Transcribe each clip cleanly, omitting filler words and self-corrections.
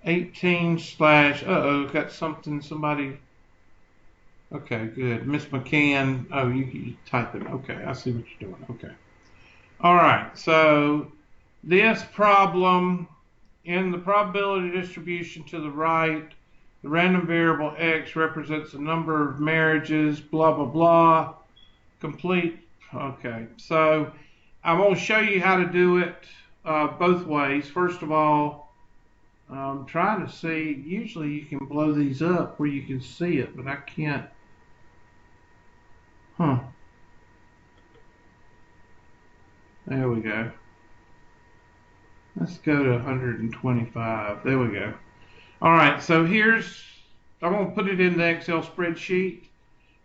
18 slash, uh-oh, got something, somebody, okay, good. Miss McCann, oh, you type it. Okay, I see what you're doing. Okay. All right, so this problem, in the probability distribution to the right, the random variable x represents the number of marriages, blah, blah, blah, complete. Okay, so I'm going to show you how to do it both ways. First of all, I'm trying to see, usually you can blow these up where you can see it, but I can't. Huh. There we go. Let's go to 125. There we go. All right, so I'm going to put it in the Excel spreadsheet.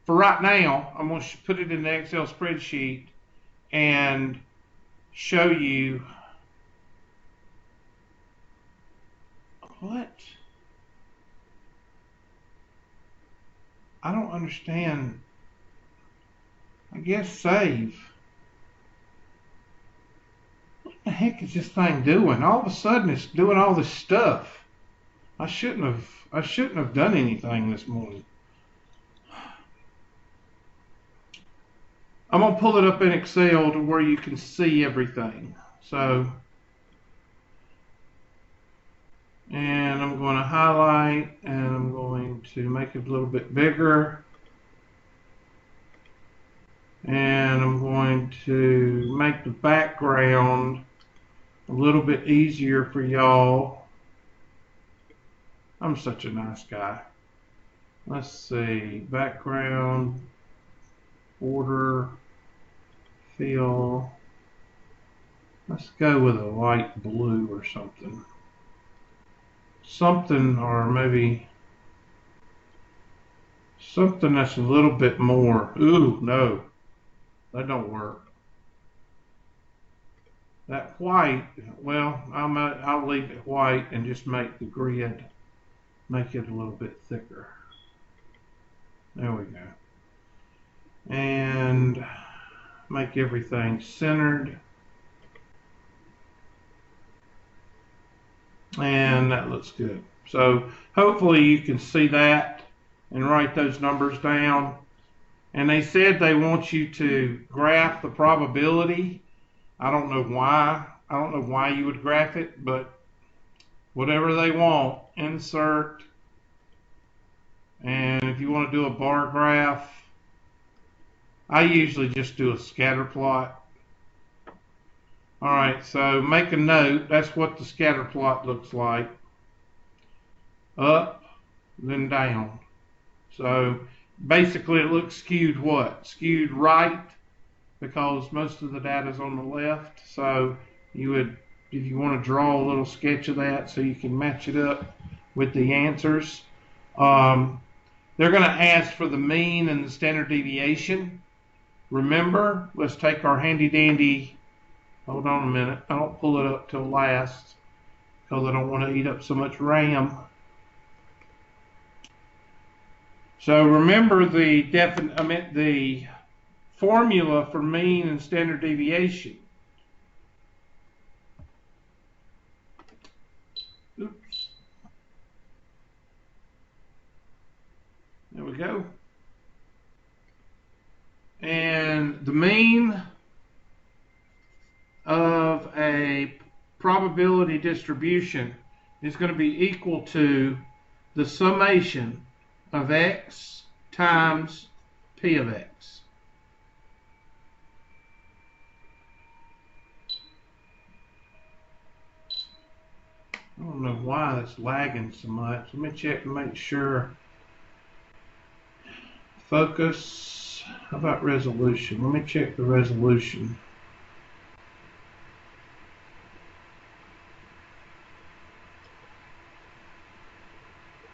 For right now, I'm going to put it in the Excel spreadsheet and show you what? I don't understand. I guess save. What the heck is this thing doing? All of a sudden it's doing all this stuff. I shouldn't have done anything this morning. I'm going to pull it up in Excel to where you can see everything. So, and I'm going to highlight and I'm going to make it a little bit bigger. And I'm going to make the background a little bit easier for y'all. I'm such a nice guy. Let's see, background, border, fill. Let's go with a light blue or something. Something, or maybe something that's a little bit more. Ooh, no, that don't work. That white, well, I'll leave it white and just make the grid, make it a little bit thicker. There we go. And make everything centered. And that looks good. So hopefully you can see that and write those numbers down. And they said they want you to graph the probability. I don't know why. I don't know why you would graph it, but whatever they want, insert. And if you want to do a bar graph, I usually just do a scatter plot. All right, so make a note. That's what the scatter plot looks like. Up, then down. So basically it looks skewed what? Skewed right, because most of the data is on the left. So you would, if you want to draw a little sketch of that so you can match it up with the answers. They're going to ask for the mean and the standard deviation. Remember, let's take our handy dandy, hold on a minute, I don't pull it up till last because I don't want to eat up so much RAM. So remember the formula for mean and standard deviation. Oops. There we go. And the mean of a probability distribution is going to be equal to the summation of x times p of x. I don't know why it's lagging so much. Let me check and make sure. Focus. How about resolution? Let me check the resolution.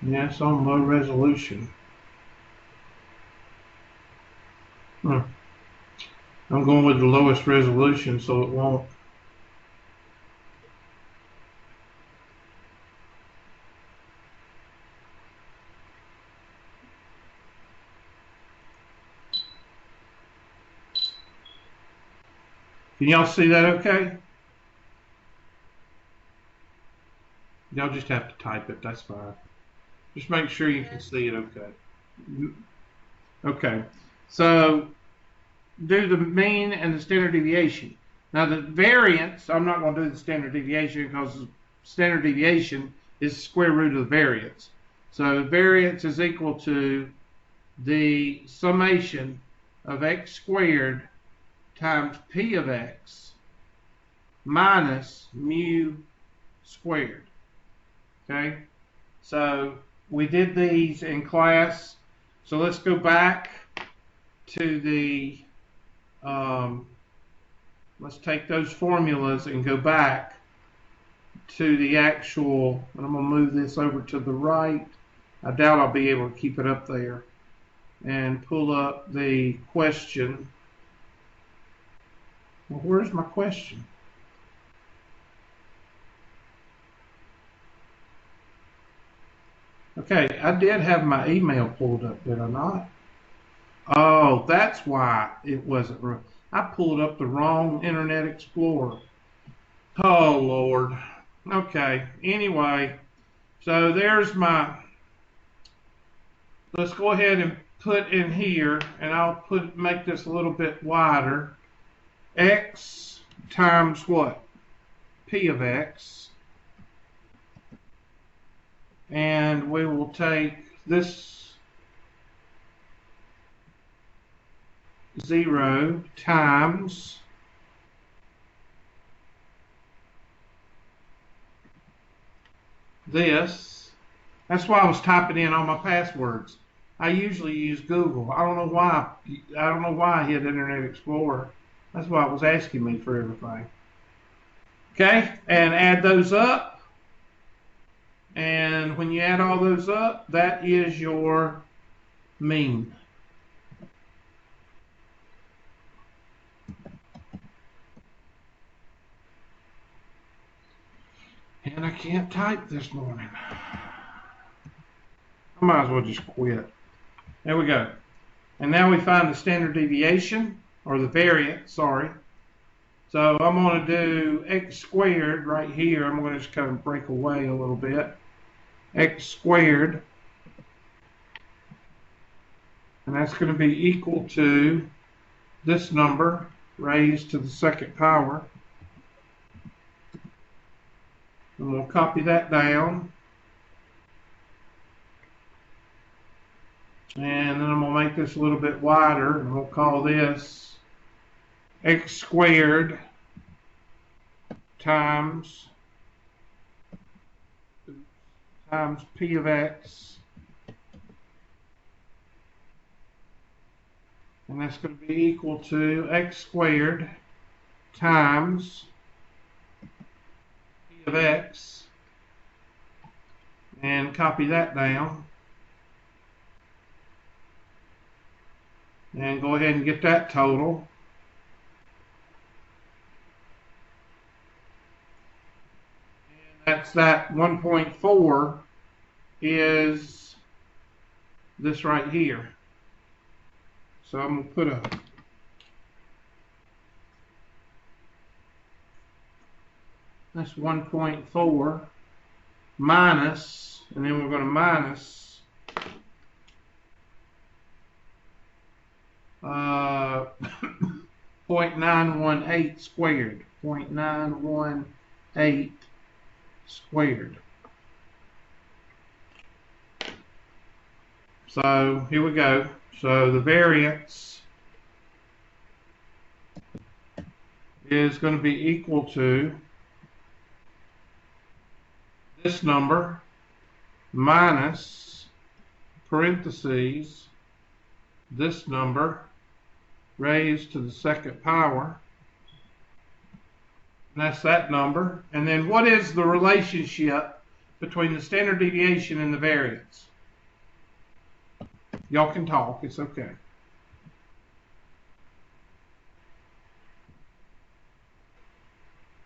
Yeah, it's on low resolution. I'm going with the lowest resolution so it won't. Can y'all see that okay? Y'all just have to type it. That's fine. Just make sure you can see it okay. Okay. So do the mean and the standard deviation. Now the variance, I'm not going to do the standard deviation because the standard deviation is the square root of the variance. So variance is equal to the summation of x squared times p of x minus mu squared. Okay? So we did these in class. So let's go back to the let's take those formulas and go back to the actual, and I'm going to move this over to the right. I doubt I'll be able to keep it up there. And pull up the question. Well, where's my question? Okay, I did have my email pulled up, did I not? Oh, that's why it wasn't right. I pulled up the wrong Internet Explorer. Oh, Lord. Okay, anyway, so there's my, let's go ahead and put in here, and I'll make this a little bit wider. X times what? P of x. And we will take this 0 times this. That's why I was typing in all my passwords. I usually use Google. I don't know why. I don't know why I hit Internet Explorer. That's why it was asking me for everything. Okay, and add those up. And when you add all those up, that is your mean. And I can't type this morning. I might as well just quit. There we go. And now we find the standard deviation, or the variance, sorry. So I'm going to do x squared right here. I'm going to just kind of break away a little bit. X squared. And that's going to be equal to this number raised to the second power. And we'll copy that down. And then I'm going to make this a little bit wider, and we'll call this x squared times p of x. And that's going to be equal to x squared times p of x. And copy that down. And go ahead and get that total. And that's that 1.4 is this right here. So I'm going to put a that's 1.4 minus, and then we're going to minus 0.918 squared. 0.918 squared. So here we go. So the variance is going to be equal to this number minus parentheses this number raised to the second power. And that's that number. And then what is the relationship between the standard deviation and the variance? Y'all can talk, it's okay.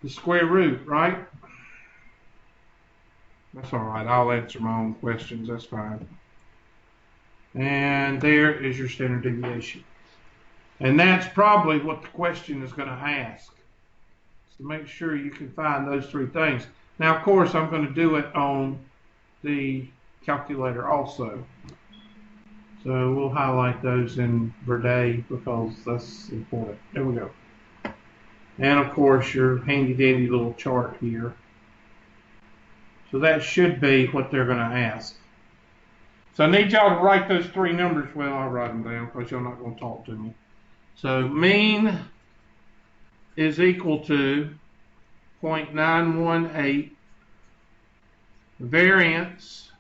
The square root, right? That's all right, I'll answer my own questions, that's fine. And there is your standard deviation. And that's probably what the question is going to ask. So make sure you can find those three things. Now, of course, I'm going to do it on the calculator also. So we'll highlight those in Verde because that's important. There we go. And of course, your handy dandy little chart here. So that should be what they're going to ask. So I need y'all to write those three numbers. Well, I'll write them down because y'all not going to talk to me. So mean is equal to 0.918. Variance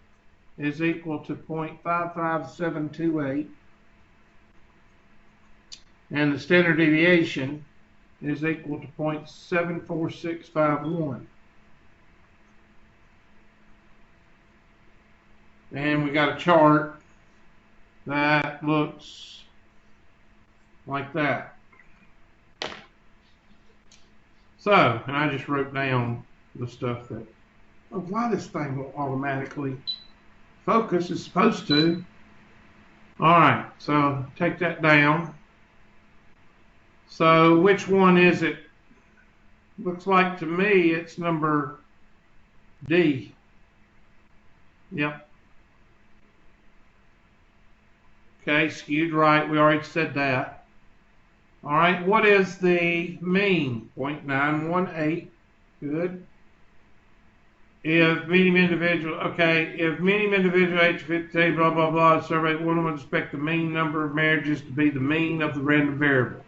is equal to 0.55728. And the standard deviation is equal to 0.74651. And we got a chart that looks like that. So, and I just wrote down the stuff that, oh, why this thing won't automatically focus. It's supposed to. All right, so take that down. So which one is it? Looks like to me it's number D. Yep. Okay, skewed right. We already said that. All right, what is the mean? 0.918. Good. If median individual, okay, if median individual age 50, blah, blah, blah, survey, one would expect the mean number of marriages to be the mean of the random variable.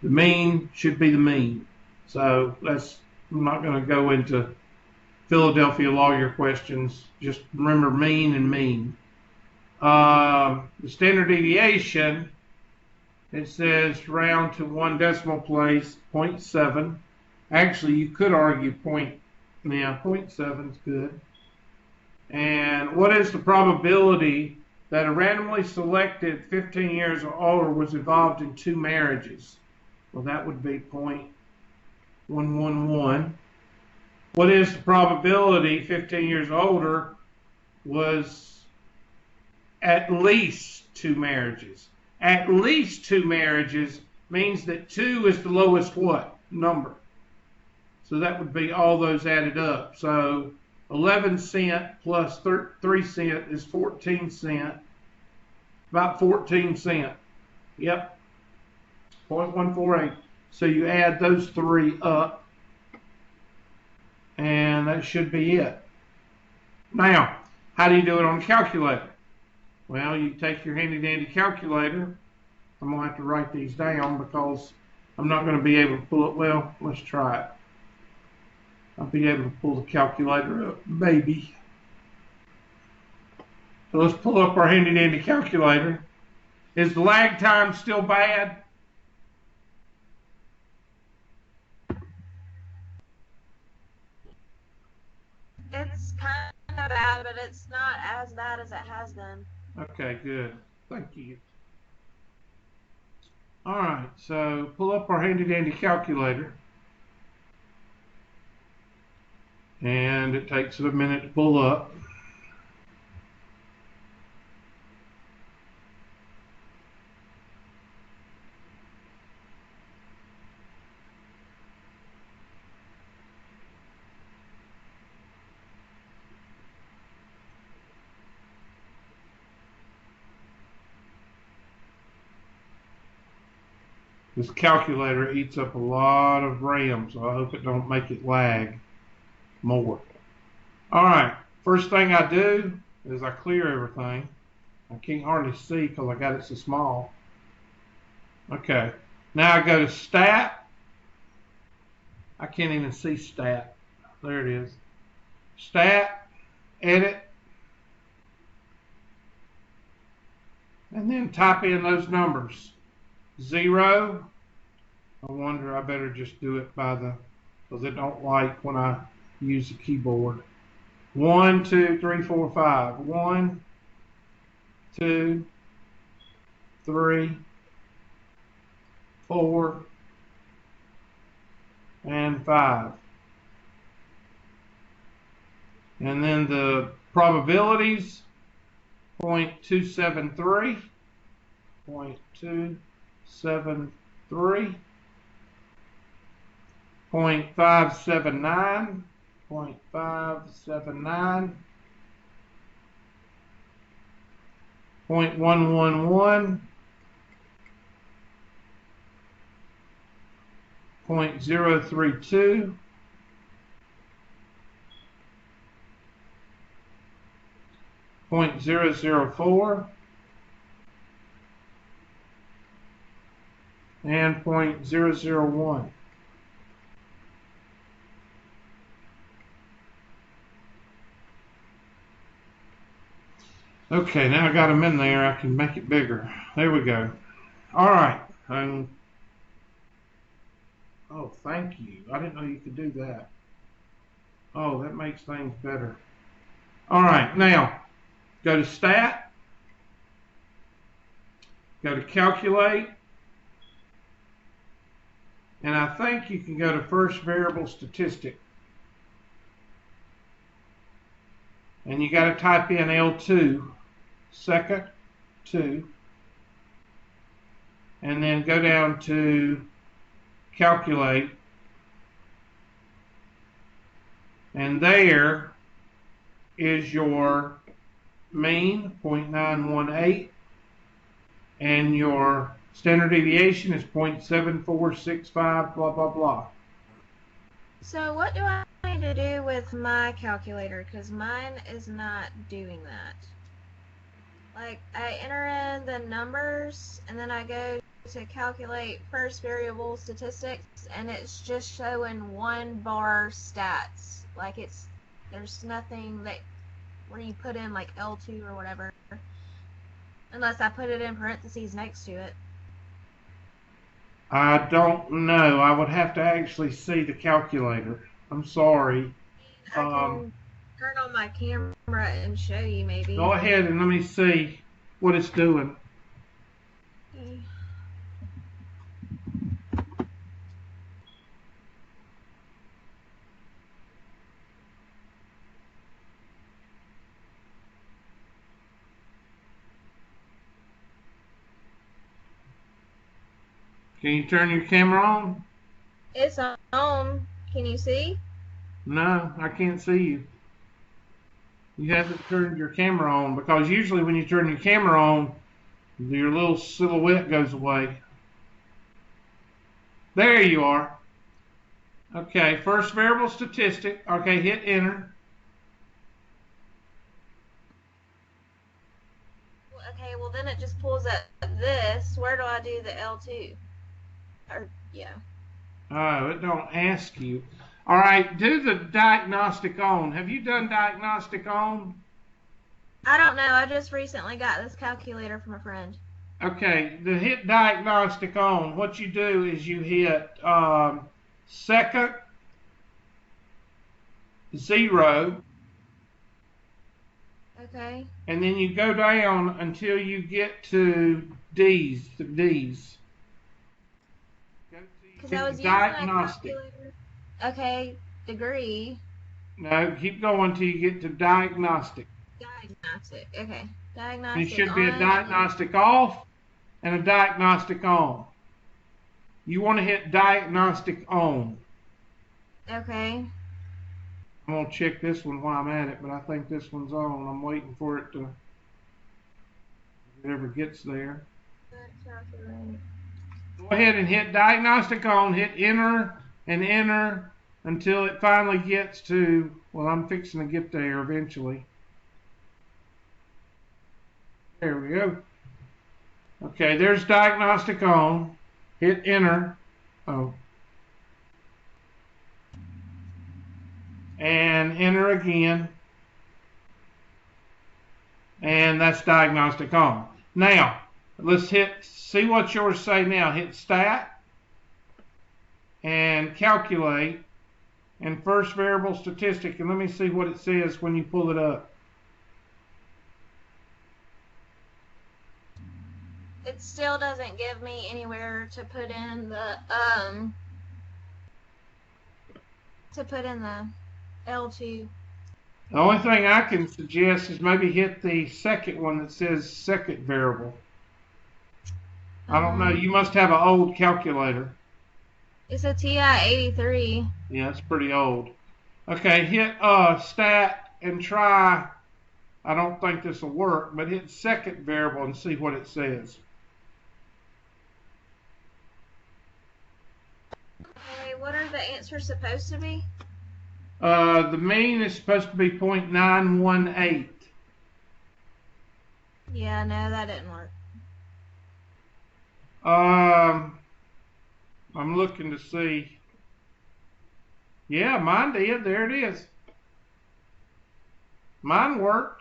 The mean should be the mean. So I'm not going to go into Philadelphia lawyer questions. Just remember mean and mean. The standard deviation, it says round to one decimal place, 0.7. Actually, you could argue 0.7 is good. And what is the probability that a randomly selected 15 years or older was involved in 2 marriages? Well, that would be 0.111. What is the probability 15 years older was at least 2 marriages? At least 2 marriages means that 2 is the lowest what? Number. So that would be all those added up. So 11 cent plus 3 cent is 14 cent. About 14 cent. Yep. 0.148. So you add those 3 up, and that should be it. Now, how do you do it on a calculator? Well, you take your handy dandy calculator. I'm going to have to write these down because I'm not going to be able to pull it. Well, let's try it. I'll be able to pull the calculator up, maybe. So let's pull up our handy dandy calculator. Is the lag time still bad? It's kind of bad, but it's not as bad as it has been. Okay, good. Thank you. All right, so pull up our handy dandy calculator. And it takes it a minute to pull up. This calculator eats up a lot of RAM, so I hope it don't make it lag more. All right, first thing I do is I clear everything. I can't hardly see because I got it so small. Okay, now I go to Stat. I can't even see Stat. There it is. Stat, Edit, and then type in those numbers. 0. I wonder, I better just do it by because it don't like when I use the keyboard. 1, 2, 3, 4, 5. 1, 2, 3, 4, and 5. And then the probabilities, 0.273, 0.273, 0.579, 0.579, 0.111, 0.032, 0.004, and 0.001. Okay, now I got them in there. I can make it bigger. There we go. All right. Oh, thank you. I didn't know you could do that. Oh, that makes things better. All right, now go to Stat, go to Calculate, and I think you can go to First Variable Statistic. And you got to type in L2, second 2, and then go down to Calculate, and there is your mean, 0.918, and your standard deviation is 0.7465, blah, blah, blah. So what do I need to do with my calculator? Because mine is not doing that. Like, I enter in the numbers, and then I go to calculate first variable statistics, and it's just showing one bar stats. Like, there's nothing that where you put in like L2 or whatever, unless I put it in parentheses next to it. I don't know. I would have to actually see the calculator. I'm sorry. I can turn on my camera and show you maybe. Go ahead and let me see what it's doing. Okay. Can you turn your camera on? It's on. Can you see? No, I can't see you. You haven't turned your camera on, because usually when you turn your camera on, your little silhouette goes away. There you are. Okay, first variable statistic. Okay, hit enter. Okay, well then it just pulls up this. Where do I do the L2? Or, yeah. Oh, it don't ask you. All right, do the diagnostic on. Have you done diagnostic on? I don't know. I just recently got this calculator from a friend. Okay, to hit diagnostic on, what you do is you hit second 0, Okay. and then you go down until you get to D's. The D's. Because I was using my calculator. Okay, degree. No, keep going till you get to diagnostic. Diagnostic. Okay. And Diagnostic. it should be a diagnostic off and a diagnostic on. You want to hit diagnostic on. Okay. I'm going to check this one while I'm at it, but I think this one's on. I'm waiting for it to, if it ever gets there. Go ahead and hit diagnostic on, hit enter and enter until it finally gets to, well, I'm fixing to get there eventually. There we go. Okay, there's diagnostic on. Hit enter. Oh. And enter again. And that's diagnostic on. Now, let's see what yours say now. Hit stat and calculate and first variable statistic, and let me see what it says when you pull it up. It still doesn't give me anywhere to put in the L2. The only thing I can suggest is maybe hit the second one that says second variable. I don't know. You must have an old calculator. It's a TI-83. Yeah, it's pretty old. Okay, hit stat and try. I don't think this will work, but hit second variable and see what it says. Okay, what are the answers supposed to be? The mean is supposed to be 0.918. Yeah, no, that didn't work. I'm looking to see. Yeah, mine did. There it is. Mine worked.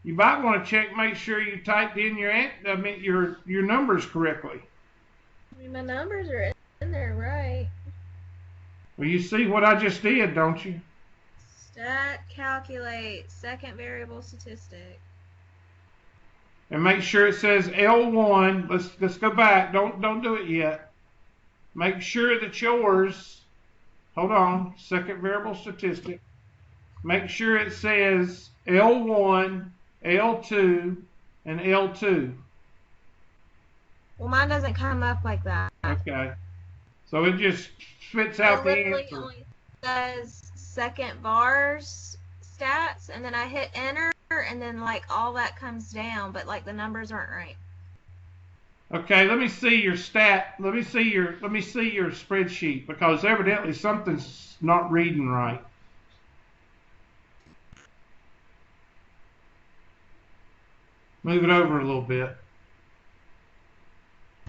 You might want to check, make sure you typed in your numbers correctly. I mean, my numbers are in there, right? Well, you see what I just did, don't you? Stat calculate second variable statistic. And make sure it says L1. Let's go back. Don't do it yet. Make sure that yours. Hold on. Second variable statistic. Make sure it says L1, L2, and L2. Well, mine doesn't come up like that. Okay. So it just spits out the literally answer. only says second vars stats, and then I hit enter, and then like all that comes down, but like the numbers aren't right. Okay, let me see your stat. Let me see your spreadsheet, because evidently something's not reading right. Move it over a little bit.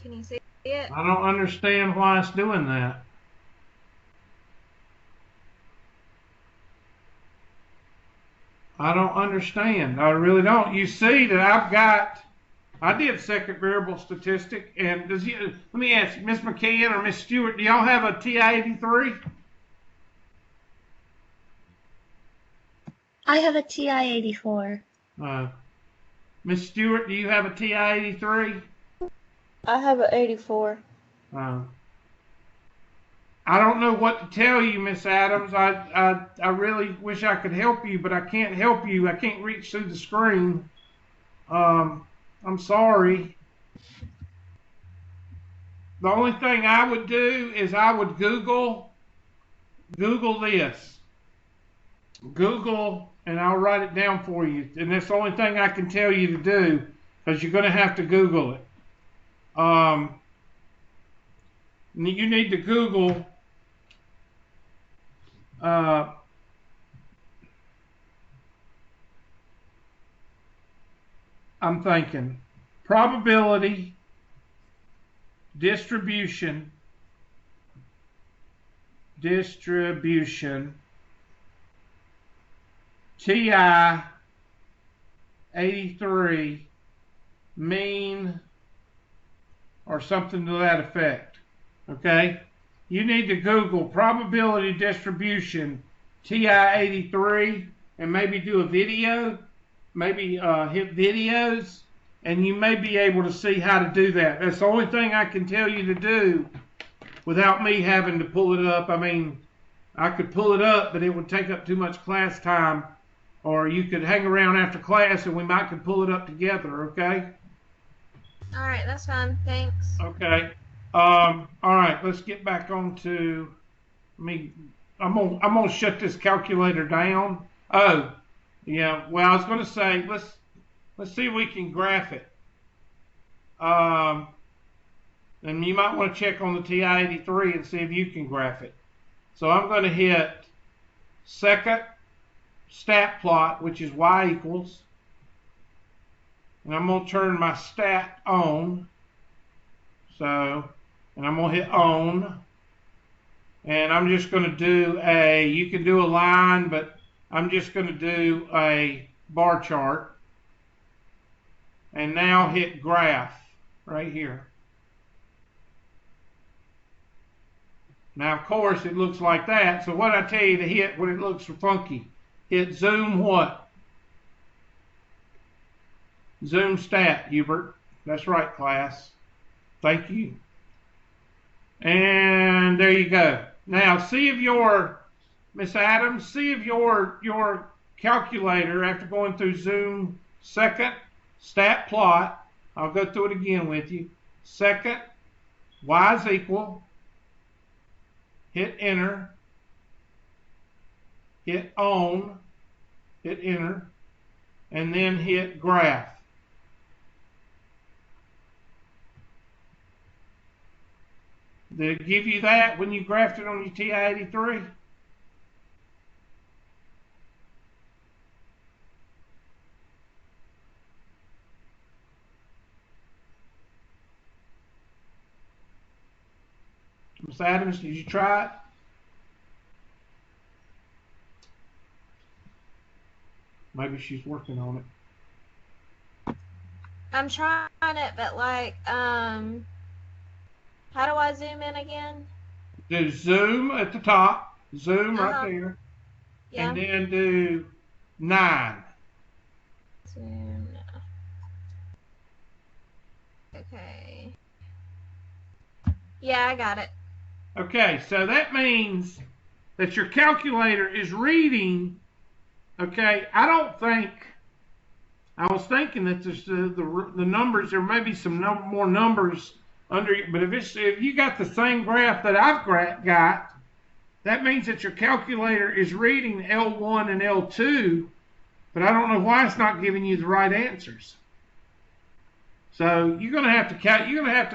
Can you see it? I don't understand why it's doing that. I don't understand. I really don't. You see that I did second variable statistic, and let me ask you, Miss McCann or Miss Stewart, do y'all have a TI-83? I have a TI-84. Miss Stewart, do you have a TI-83? I have an 84. I don't know what to tell you, Miss Adams. I really wish I could help you, but I can't help you. I can't reach through the screen. I'm sorry. The only thing I would do is I would Google this. Google, and I'll write it down for you. And that's the only thing I can tell you to do, because you're going to have to Google it. You need to Google I'm thinking probability distribution TI-83 mean, or something to that effect. Okay? You need to Google probability distribution TI-83 and maybe do a video, maybe hit videos, and you may be able to see how to do that. That's the only thing I can tell you to do without me having to pull it up. I mean, I could pull it up, but it would take up too much class time, or you could hang around after class and we might could pull it up together, okay? All right, that's fine. Thanks. Okay. All right, let's get back on to me. I'm gonna shut this calculator down. Oh, yeah. Well, I was gonna say let's see if we can graph it. And you might want to check on the TI-83 and see if you can graph it. So I'm going to hit second stat plot, which is y equals, and I'm going to turn my stat on. So, and I'm going to hit on, and I'm just going to do you can do a line, but I'm just going to do a bar chart. And now hit graph right here. Now, of course, it looks like that. So what I tell you to hit when it looks funky, hit zoom what? Zoom stat, Hubert. That's right, class. Thank you. And there you go. Now, see if your, Miss Adams, see if your calculator, after going through zoom second stat plot, I'll go through it again with you. Second, y is equal hit enter, hit on, hit enter, and then hit graph. Did it give you that when you graphed it on your TI-83? Miss Adams, did you try it? Maybe she's working on it. I'm trying it, but like, how do I zoom in again? Do zoom at the top, zoom right there, Yeah. and then do 9. Zoom. Okay. Yeah, I got it. Okay, so that means that your calculator is reading. Okay, I was thinking that there's the numbers, there may be some more numbers under it, but if you got the same graph that I've got, that means that your calculator is reading L1 and L2, but I don't know why it's not giving you the right answers. So you're going to have to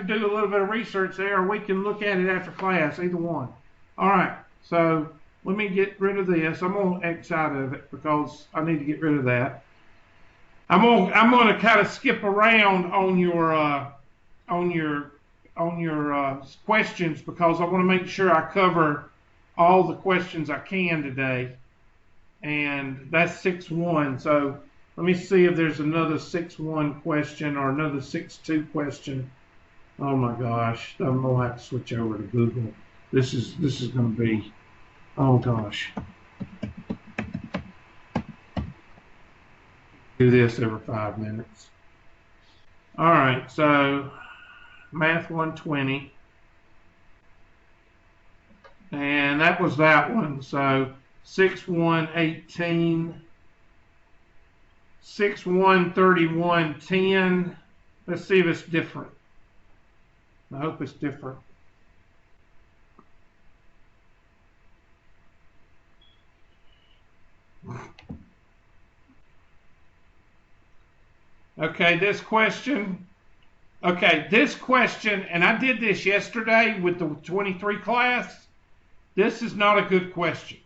do a little bit of research there, or we can look at it after class, either one. All right, so let me get rid of this. I'm going to X out of it because I need to get rid of that. I'm going to kind of skip around on your questions because I want to make sure I cover all the questions I can today. And that's 6-1. So let me see if there's another 6-1 question or another 6-2 question. Oh my gosh, I'm going to have to switch over to Google. This is going to be, oh gosh. Do this every 5 minutes. All right, so Math 120. And that was that one. So 6-1-18. 6-1-31-10. Let's see if it's different. I hope it's different. Okay, this question, and I did this yesterday with the 23 class. This is not a good question.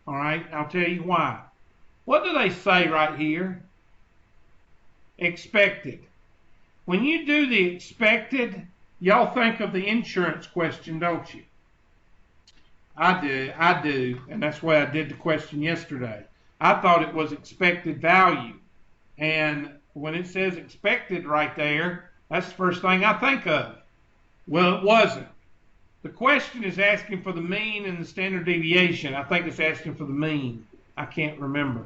All right, I'll tell you why. What do they say right here? Expected. When you do the expected, y'all think of the insurance question, don't you? I do, and that's why I did the question yesterday. I thought it was expected value, and when it says expected right there, that's the first thing I think of. Well, it wasn't. The question is asking for the mean and the standard deviation. I think it's asking for the mean. I can't remember.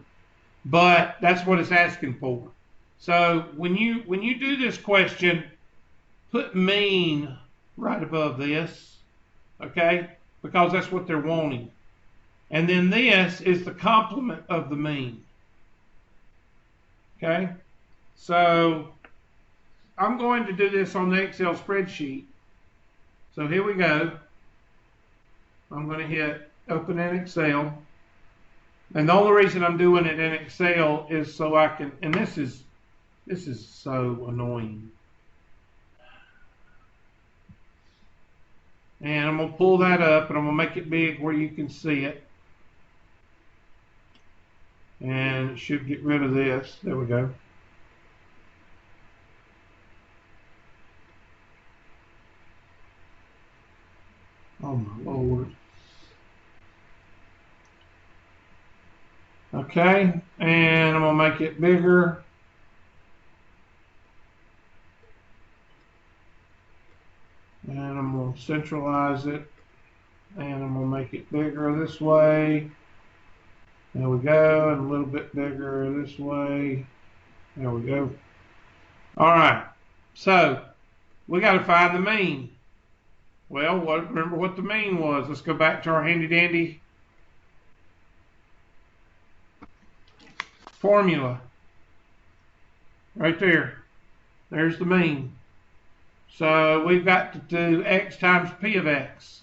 But that's what it's asking for. So when you do this question, put mean right above this, okay? Because that's what they're wanting. And then this is the complement of the mean. Okay? So I'm going to do this on the Excel spreadsheet. So here we go. I'm going to hit open in Excel. And the only reason I'm doing it in Excel is so I can, and this is so annoying. And I'm going to pull that up and I'm going to make it big where you can see it. And it should get rid of this. There we go. Oh my Lord. Okay, and I'm going to make it bigger. And I'm going to centralize it. And I'm going to make it bigger this way. There we go, and a little bit bigger this way. There we go. All right, so we got to find the mean. Well, remember what the mean was. Let's go back to our handy-dandy formula. Right there. There's the mean. So we've got to do x times p of x.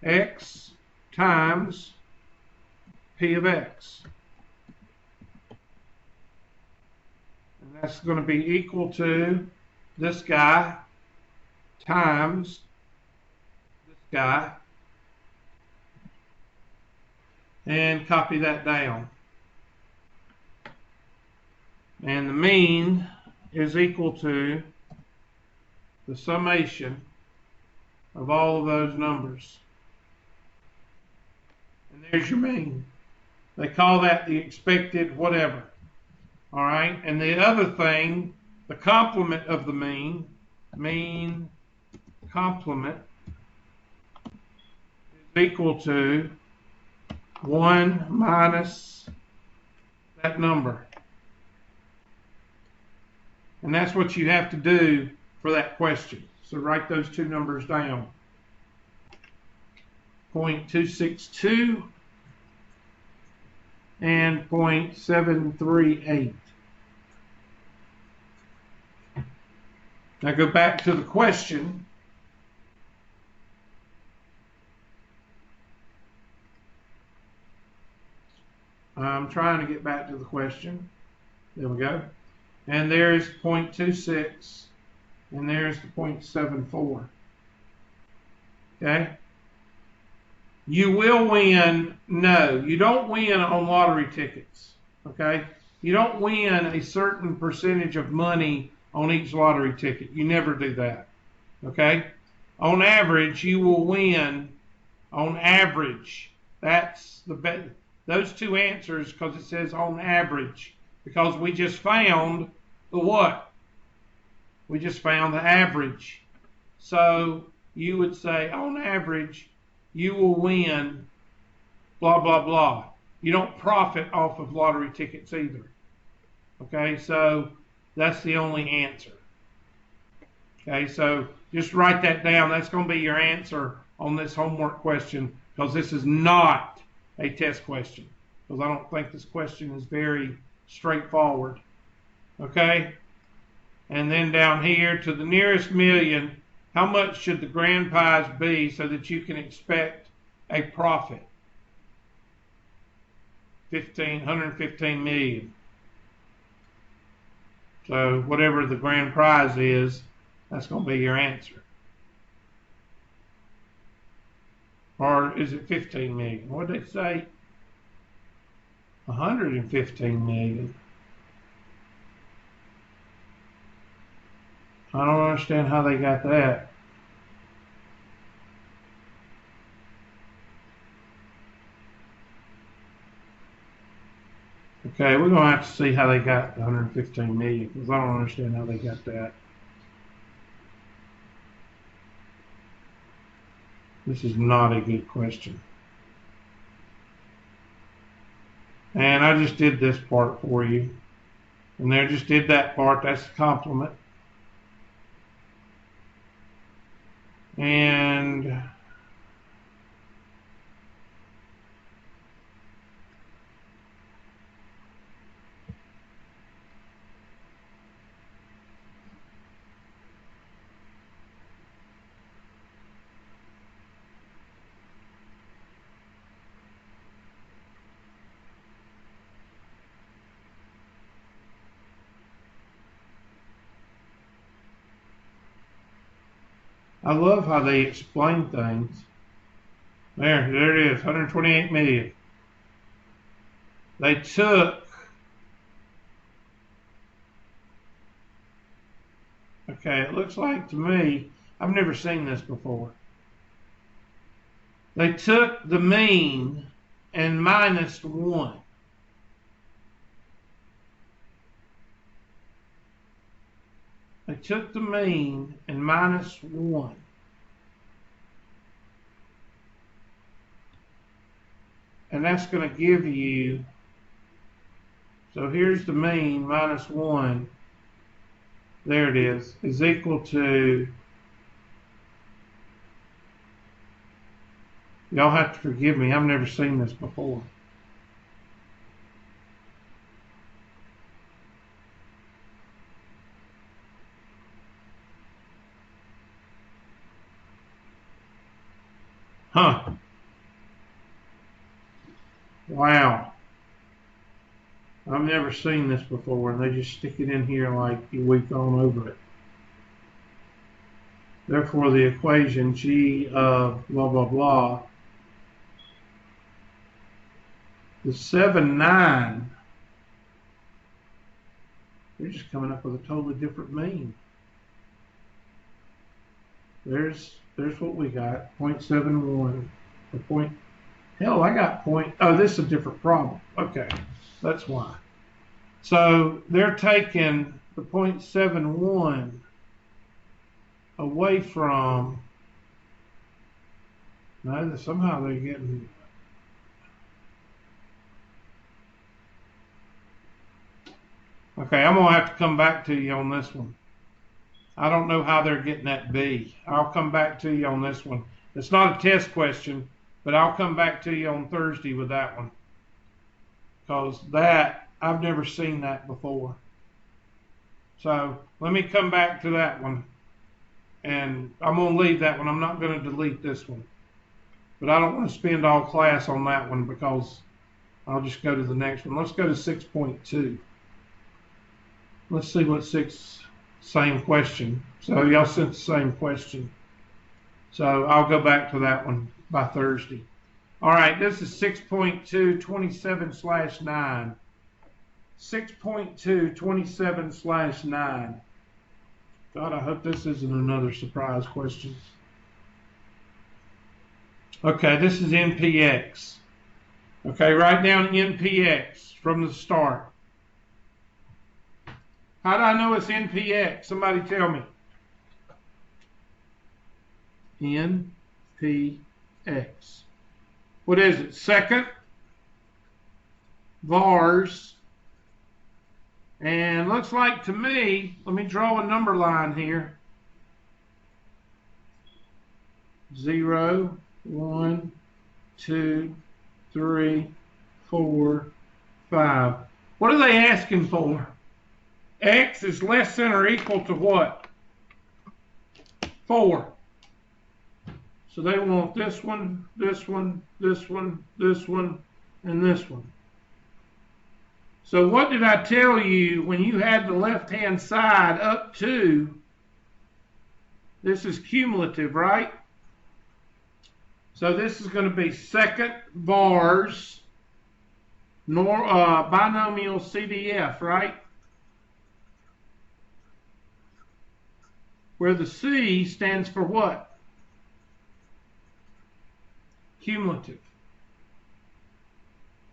x times p of x. And that's going to be equal to this guy times this guy. And copy that down. And the mean is equal to the summation of all of those numbers. And there's your mean. They call that the expected whatever. All right? And the other thing, the complement of the mean complement, is equal to 1 minus that number. And that's what you have to do for that question. So write those two numbers down. 0.262 and 0.738. Now go back to the question. I'm trying to get back to the question. There we go. And there's 0.26, and there's the 0.74. Okay? You will win. No, you don't win on lottery tickets. Okay? You don't win a certain percentage of money on each lottery ticket. You never do that. Okay? On average, you will win. On average, that's the best. Those two answers, because it says on average, because we just found the what? We just found the average. So you would say on average, you will win blah, blah, blah. You don't profit off of lottery tickets either. Okay, so that's the only answer. Okay, so just write that down. That's going to be your answer on this homework question, because this is not a test question, because I don't think this question is very straightforward. Okay? And then down here, to the nearest million, how much should the grand prize be so that you can expect a profit? 115 million. So whatever the grand prize is, that's going to be your answer. Or is it 15 million? What did they say? 115 million. I don't understand how they got that. Okay, we're going to have to see how they got 115 million, because I don't understand how they got that. This is not a good question. And I just did this part for you. And there, just did that part. That's the complement. And I love how they explain things. There it is, 128 million. They took, okay, it looks like to me, I've never seen this before. They took the mean and minus 1. They took the mean and minus 1. And that's going to give you, so here's the mean minus 1. There it is equal to, y'all have to forgive me, I've never seen this before. Huh. Wow. I've never seen this before, and they just stick it in here like you week on over it. Therefore, the equation g of blah, blah, blah, the 7, 9, they're just coming up with a totally different mean. There's what we got, 0.71. The point, hell, I got point, oh, this is a different problem. Okay, that's why. So they're taking the 0.71 away from, no, somehow they're getting, okay, I'm going to have to come back to you on this one. I don't know how they're getting that B. I'll come back to you on this one. It's not a test question, but I'll come back to you on Thursday with that one. Because that, I've never seen that before. So let me come back to that one. And I'm going to leave that one. I'm not going to delete this one. But I don't want to spend all class on that one because I'll just go to the next one. Let's go to 6.2. Let's see what same question. So y'all sent the same question. So I'll go back to that one by Thursday. All right, this is 6.2, 27/9. 6.2, 27/9. God, I hope this isn't another surprise question. Okay, this is NPX. Okay, write down NPX from the start. How do I know it's NPX? Somebody tell me. NPX. What is it? Second, vars. And looks like to me, let me draw a number line here. 0, 1, 2, 3, 4, 5. What are they asking for? X is less than or equal to what? 4. So they want this one, this one, this one, this one, and this one. So what did I tell you when you had the left-hand side up to? This is cumulative, right? So this is going to be second vars, binomial CDF, right? Where the C stands for what? Cumulative.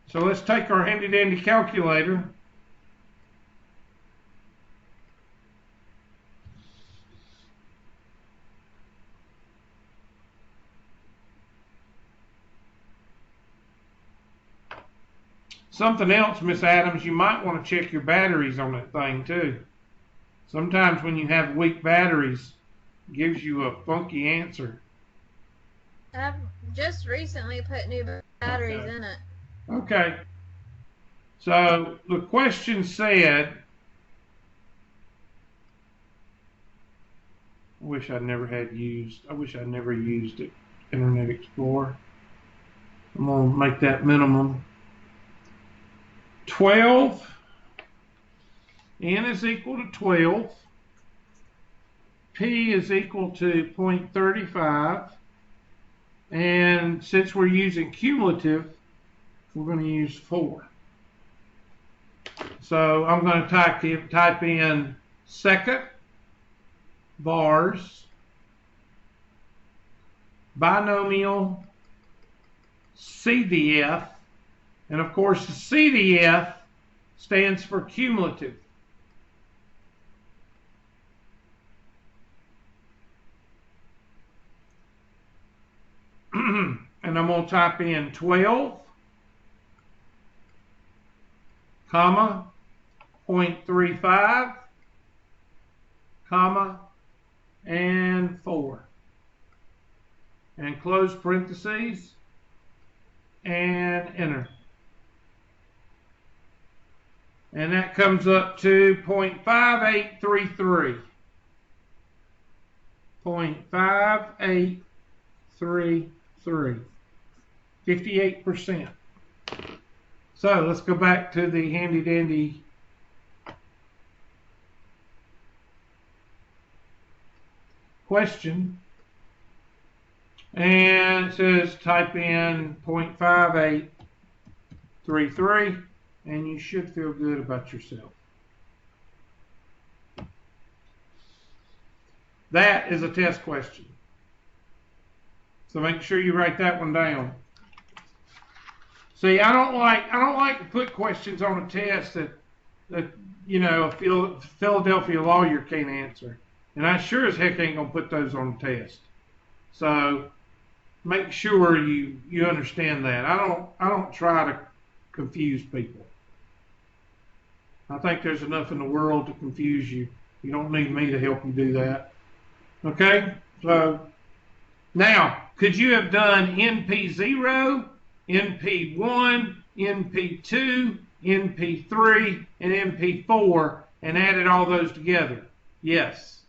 So let's take our handy-dandy calculator. Something else, Miss Adams, you might want to check your batteries on that thing too. Sometimes when you have weak batteries, it gives you a funky answer. I've just recently put new batteries in it. Okay. So the question said, I wish I'd never used it, Internet Explorer. I'm going to make that minimum. 12, N is equal to 12, P is equal to 0.35, and since we're using cumulative, we're going to use 4. So I'm going to type in second vars binomial CDF, and of course the CDF stands for cumulative. And I'm going to type in 12, comma, 0.35, comma, and 4. And close parentheses, and enter. And that comes up to 0.5833. 0.5833. 3. 58%. So let's go back to the handy dandy question. And it says type in 0.5833 and you should feel good about yourself. That is a test question. So make sure you write that one down. See, I don't like to put questions on a test that you know, a Philadelphia lawyer can't answer. And I sure as heck ain't gonna put those on a test. So make sure you understand that. I don't try to confuse people. I think there's enough in the world to confuse you. You don't need me to help you do that. Okay? So now, could you have done NP0, NP1, NP2, NP3, and NP4 and added all those together? Yes.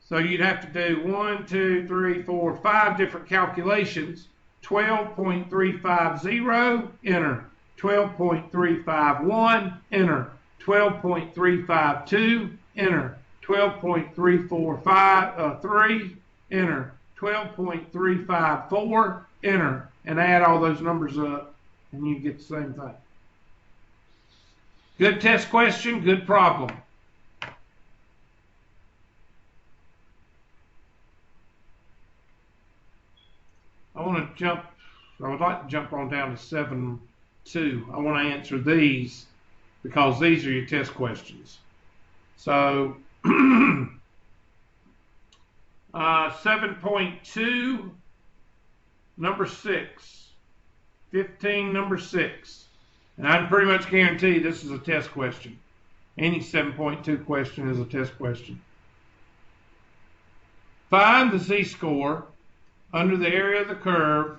So you'd have to do 1, 2, 3, 4, 5 different calculations. 12.350, enter. 12.351, enter. 12.352, enter. 12.343, enter. 12.354, enter. And add all those numbers up, and you get the same thing. Good test question, good problem. I would like to jump on down to 7.2. I want to answer these because these are your test questions. So 7.2, number 6. 15, number 6. And I can pretty much guarantee this is a test question. Any 7.2 question is a test question. Find the z-score under the area of the curve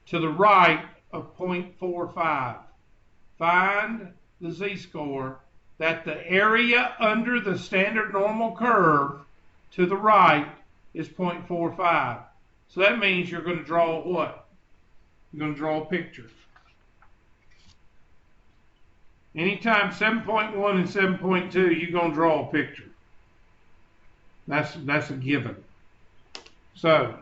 to the right of 0.45. Find the z-score that the area under the standard normal curve to the right is 0.45. So that means you're going to draw what? You're going to draw a picture. Anytime 7.1 and 7.2, you're going to draw a picture. That's a given. So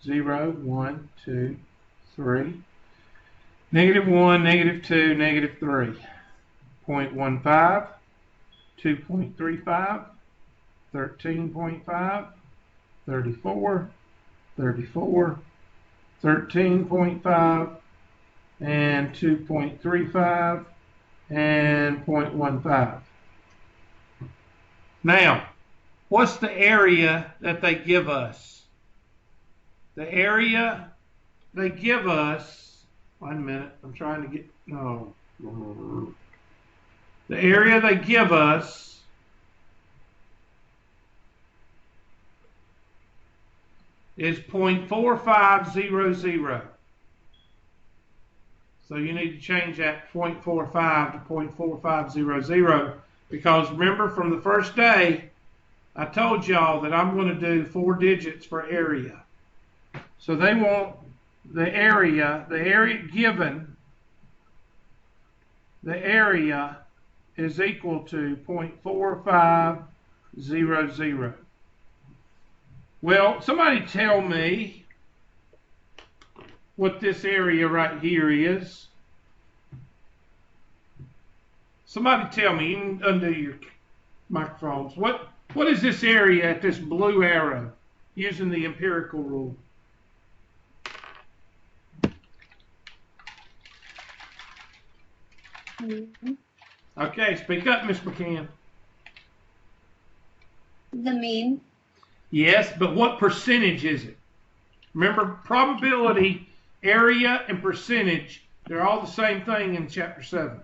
0, 1, 2, 3, -1, -2, -3, 0.15, 2.35, 13.5, 34, 34, 13.5, and 2.35, and 0.15. Now, what's the area that they give us? The area they give us, 1 minute, I'm trying to get, no. The area they give us is 0.4500. So you need to change that 0.45 to 0.4500 because remember from the first day, I told y'all that I'm going to do 4 digits for area. So they want the area given, the area is equal to 0.4500. Well, somebody tell me what this area right here is. Somebody tell me, you can undo your microphones. What is this area at this blue arrow using the empirical rule? Okay, speak up, Miss McCann. The mean. Yes, but what percentage is it? Remember, probability, area, and percentage, they're all the same thing in Chapter 7.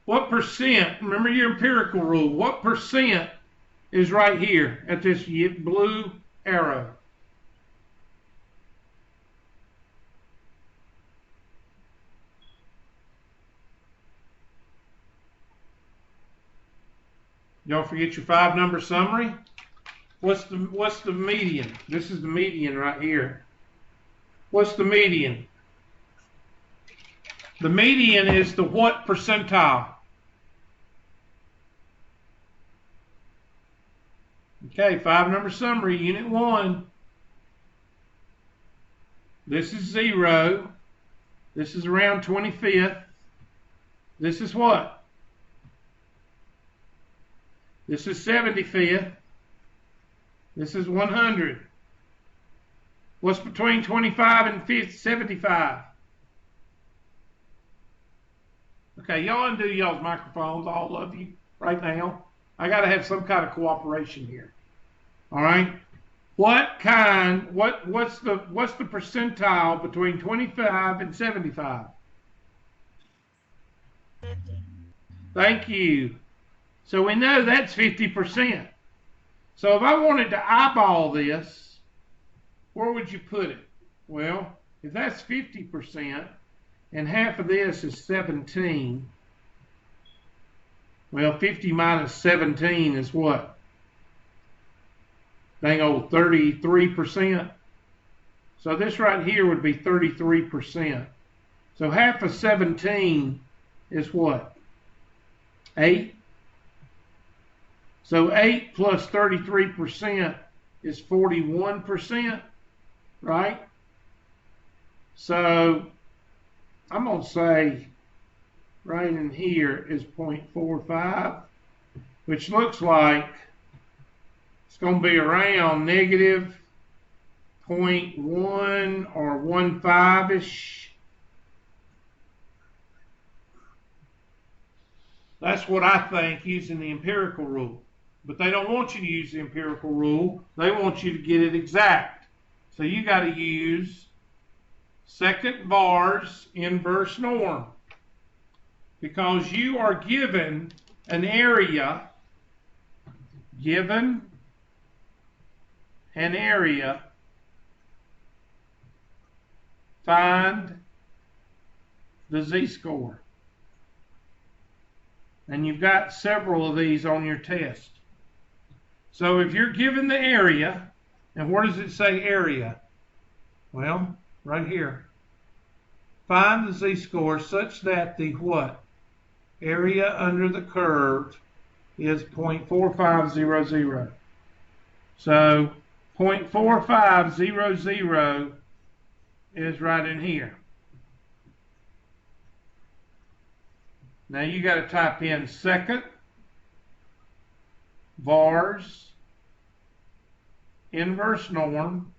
What percent, remember your empirical rule, what percent is right here at this blue arrow? Don't forget your 5-number summary. What's the median? This is the median right here. What's the median? The median is the what percentile? Okay, 5-number summary, Unit 1. This is 0. This is around 25th. This is what? This is 75th. This is 100. What's between 25 and 75? Okay, y'all undo y'all's microphones, all of you, right now. I got to have some kind of cooperation here. All right? What's the percentile between 25 and 75? 50. Thank you. So we know that's 50%. So if I wanted to eyeball this, where would you put it? Well, if that's 50% and half of this is 17, well, 50 minus 17 is what? Dang old 33%. So this right here would be 33%. So half of 17 is what? 8. So 8 plus 33% is 41%, right? So I'm going to say right in here is 0.45, which looks like it's going to be around negative 0.1 or 1.5-ish. That's what I think using the empirical rule. But they don't want you to use the empirical rule. They want you to get it exact. So you got to use second var's inverse norm. Because you are given an area, find the z-score. And you've got several of these on your test. So if you're given the area, and where does it say area? Well, right here. Find the z-score such that the what? Area under the curve is 0.4500. So 0.4500 is right in here. Now you got to type in second var's inverse norm,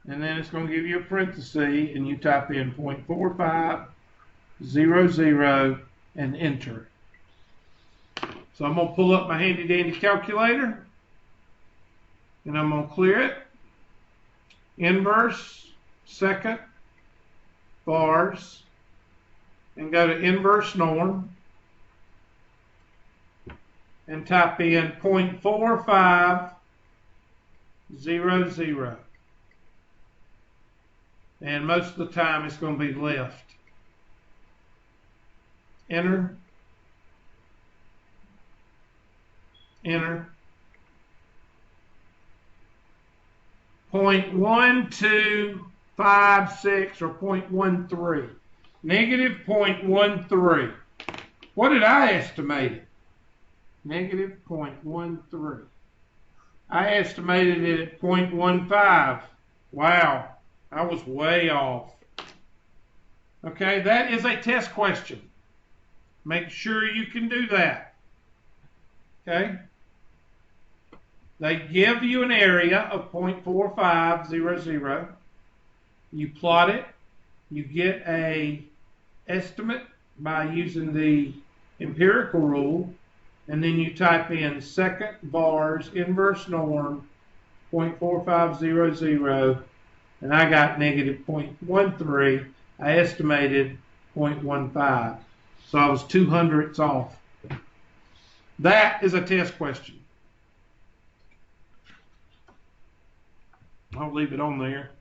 and then it's going to give you a parenthesis, and you type in 0.4500 and enter. So I'm going to pull up my handy dandy calculator, and I'm going to clear it. Inverse second var's, and go to inverse norm and type in 0.4500. And most of the time it's going to be left. Enter. Enter. 0.1256 or 0.13. Negative 0.13. What did I estimate it? Negative 0.13. I estimated it at 0.15. Wow, I was way off. Okay, that is a test question. Make sure you can do that. Okay? They give you an area of 0.4500. You plot it. You get a estimate by using the empirical rule. And then you type in second var's inverse norm, 0.4500. And I got negative 0.13. I estimated 0.15. So I was 200ths off. That is a test question. I'll leave it on there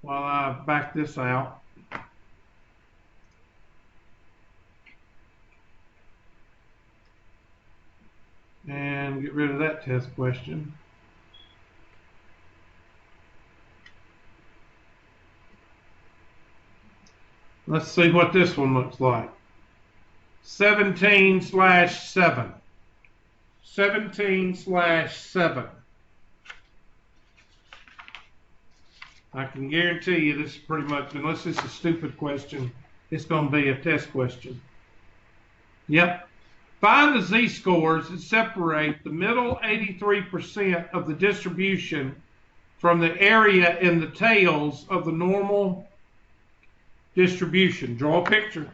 while I back this out. And get rid of that test question. Let's see what this one looks like. 17/7. 17/7. I can guarantee you this is pretty much, unless it's a stupid question, it's going to be a test question. Yep. Find the z-scores that separate the middle 83% of the distribution from the area in the tails of the normal distribution. Draw a picture.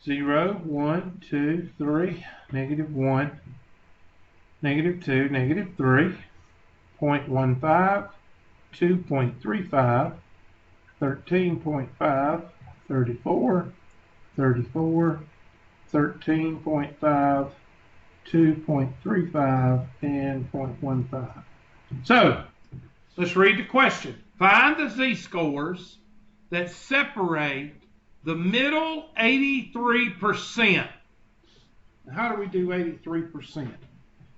Zero, 1, 2, 3, -1, -2, -3, 0.15, 2.35, 13.5, 34, 34, 13.5, 2.35, and 0.15. So, let's read the question. Find the z-scores that separate the middle 83%. Now, how do we do 83%?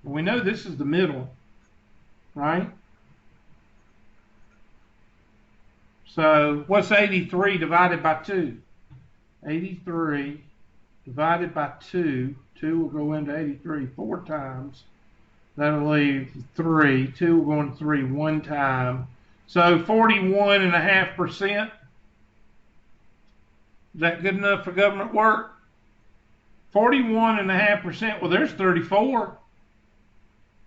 Well, we know this is the middle, right? So, what's 83 divided by 2? 83 divided by 2. 2 will go into 83 4 times. That'll leave 3. 2 will go into 3 1 time. So 41.5%. Is that good enough for government work? 41.5%. Well, there's 34.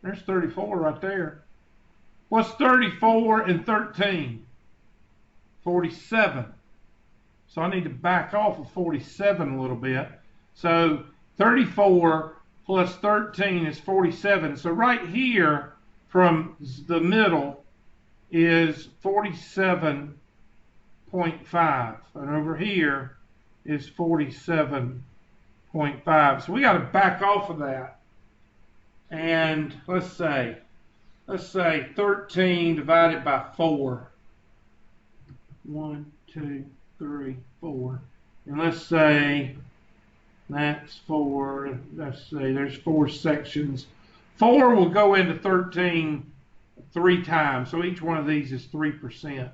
There's 34 right there. What's 34 and 13? 47. So I need to back off of 47 a little bit. So 34 plus 13 is 47. So right here from the middle is 47.5. And over here is 47.5. So we got to back off of that. And let's say 13 divided by 4. 1, 2, 3, 4. And let's say that's 4. Let's say there's 4 sections. 4 will go into 13 3 times. So each one of these is 3%.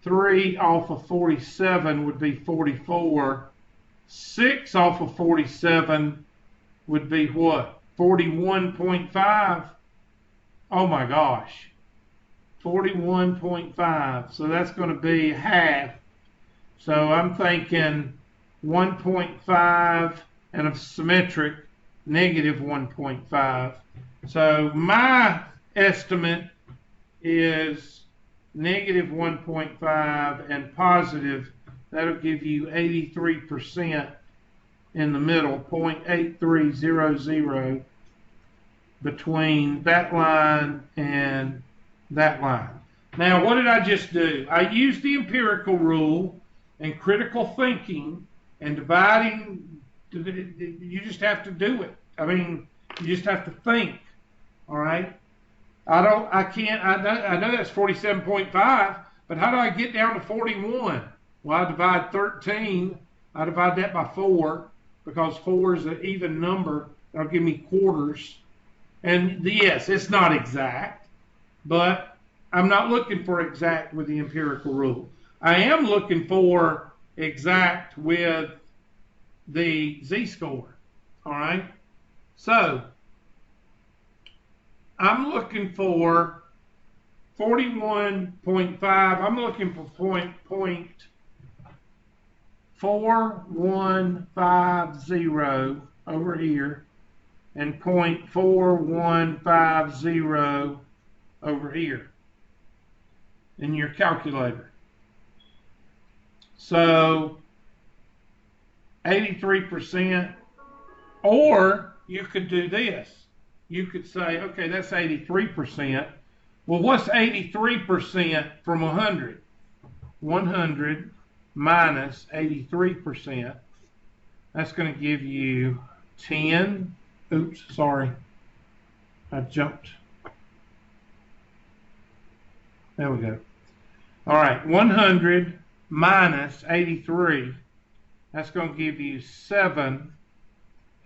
3 off of 47 would be 44. 6 off of 47 would be what? 41.5. Oh my gosh. 41.5. So that's going to be half. So I'm thinking 1.5 and a symmetric -1.5. So my estimate is -1.5 and positive. That'll give you 83% in the middle, 0.8300 between that line and that line. Now, what did I just do? I used the empirical rule and critical thinking and dividing. You just have to do it. I mean, you just have to think. All right. I know that's 47.5, but how do I get down to 41? Well, I divide 13. I divide that by 4 because 4 is an even number. That'll give me quarters. And yes, it's not exact, but I'm not looking for exact with the empirical rule. I am looking for exact with the z-score. All right. So I'm looking for 41.5. I'm looking for 0.4150 over here and 0.4150 over here in your calculator. So 83%, or you could do this. You could say, okay, that's 83%. Well, what's 83% from 100? 100 minus 83%. That's going to give you 10. Oops, sorry. I jumped There we go. All right, 100 minus 83, that's going to give you 7.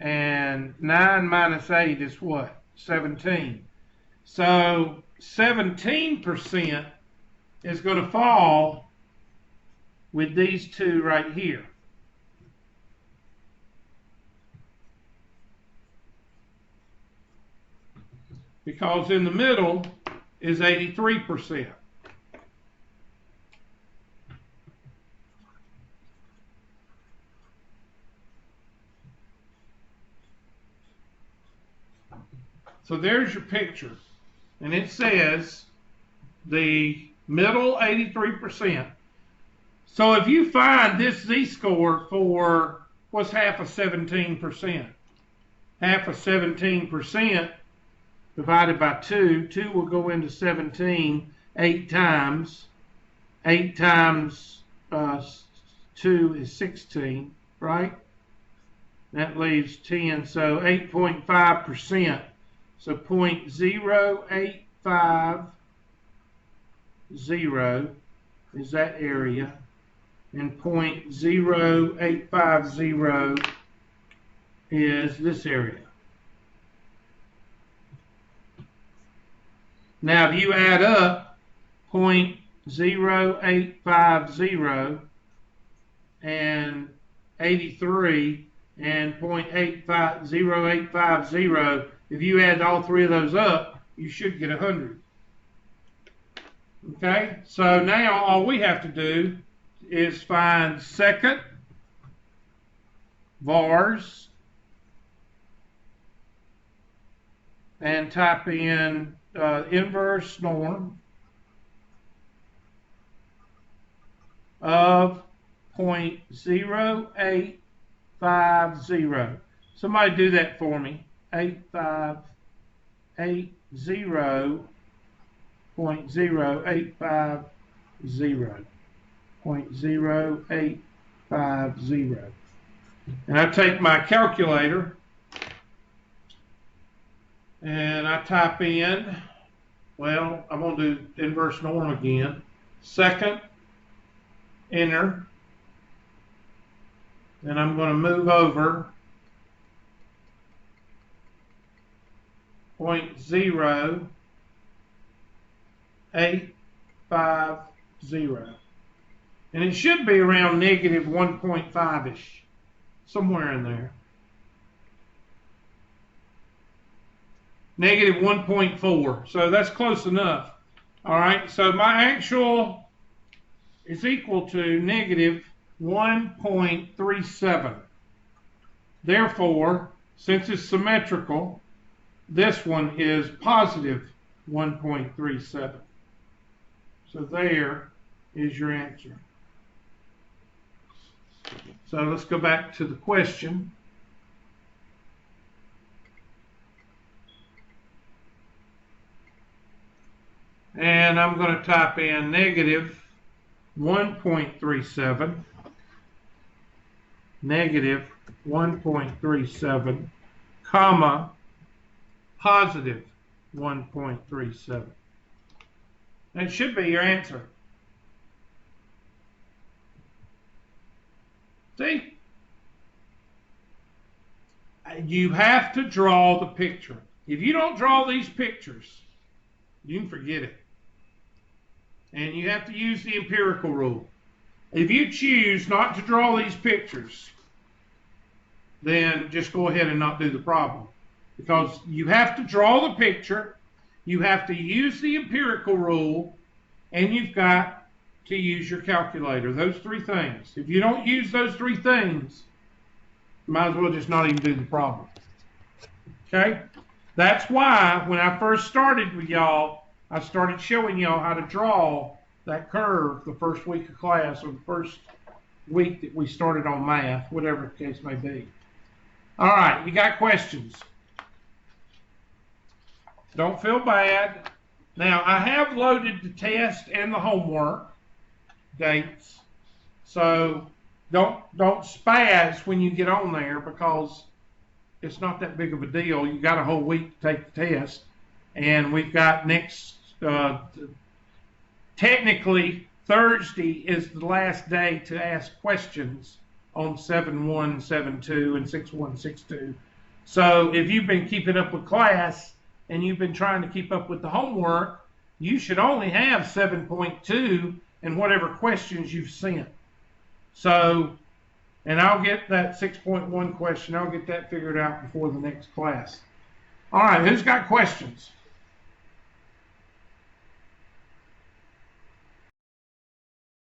And 9 minus 8 is what? 17. So 17% is going to fall with these two right here. Because in the middle is 83%. So there's your picture. And it says the middle 83%. So if you find this z-score for what's half of 17%? Half of 17% divided by 2. 2 will go into 17 8 times. 8 times 2 is 16, right? That leaves 10. So 8.5%. So 0.0850 is that area, and 0.0850 is this area. Now, if you add up 0.0850 and 83 and 0.0850, if you add all three of those up, you should get 100. Okay, so now all we have to do is find second vars and type in inverse norm of 0.0850. Somebody do that for me. 0.0850. 0.0850. And I take my calculator and I type in, well, I'm going to do inverse norm again. Second, enter. And I'm going to move over 0.0850. And it should be around negative 1.5-ish, somewhere in there. Negative 1.4, so that's close enough. All right, so my actual is equal to negative 1.37. Therefore, since it's symmetrical, this one is positive 1.37. So there is your answer. So let's go back to the question. And I'm going to type in negative 1.37, negative 1.37, comma, positive 1.37. That should be your answer. See? You have to draw the picture. If you don't draw these pictures, you can forget it. And you have to use the empirical rule. If you choose not to draw these pictures, then just go ahead and not do the problem. Because you have to draw the picture, you have to use the empirical rule, and you've got to use your calculator. Those three things. If you don't use those three things, you might as well just not even do the problem. Okay? That's why when I first started with y'all, I started showing y'all how to draw that curve the first week of class, or the first week that we started on math, whatever the case may be. All right, you got questions? Don't feel bad. Now, I have loaded the test and the homework dates, so don't spaz when you get on there, because it's not that big of a deal. You got a whole week to take the test, and we've got next technically, Thursday is the last day to ask questions on 7.1.7.2 and 6.1.6.2. So if you've been keeping up with class and you've been trying to keep up with the homework, you should only have 7.2 and whatever questions you've sent. So, and I'll get that 6.1 question, I'll get that figured out before the next class. All right, who's got questions?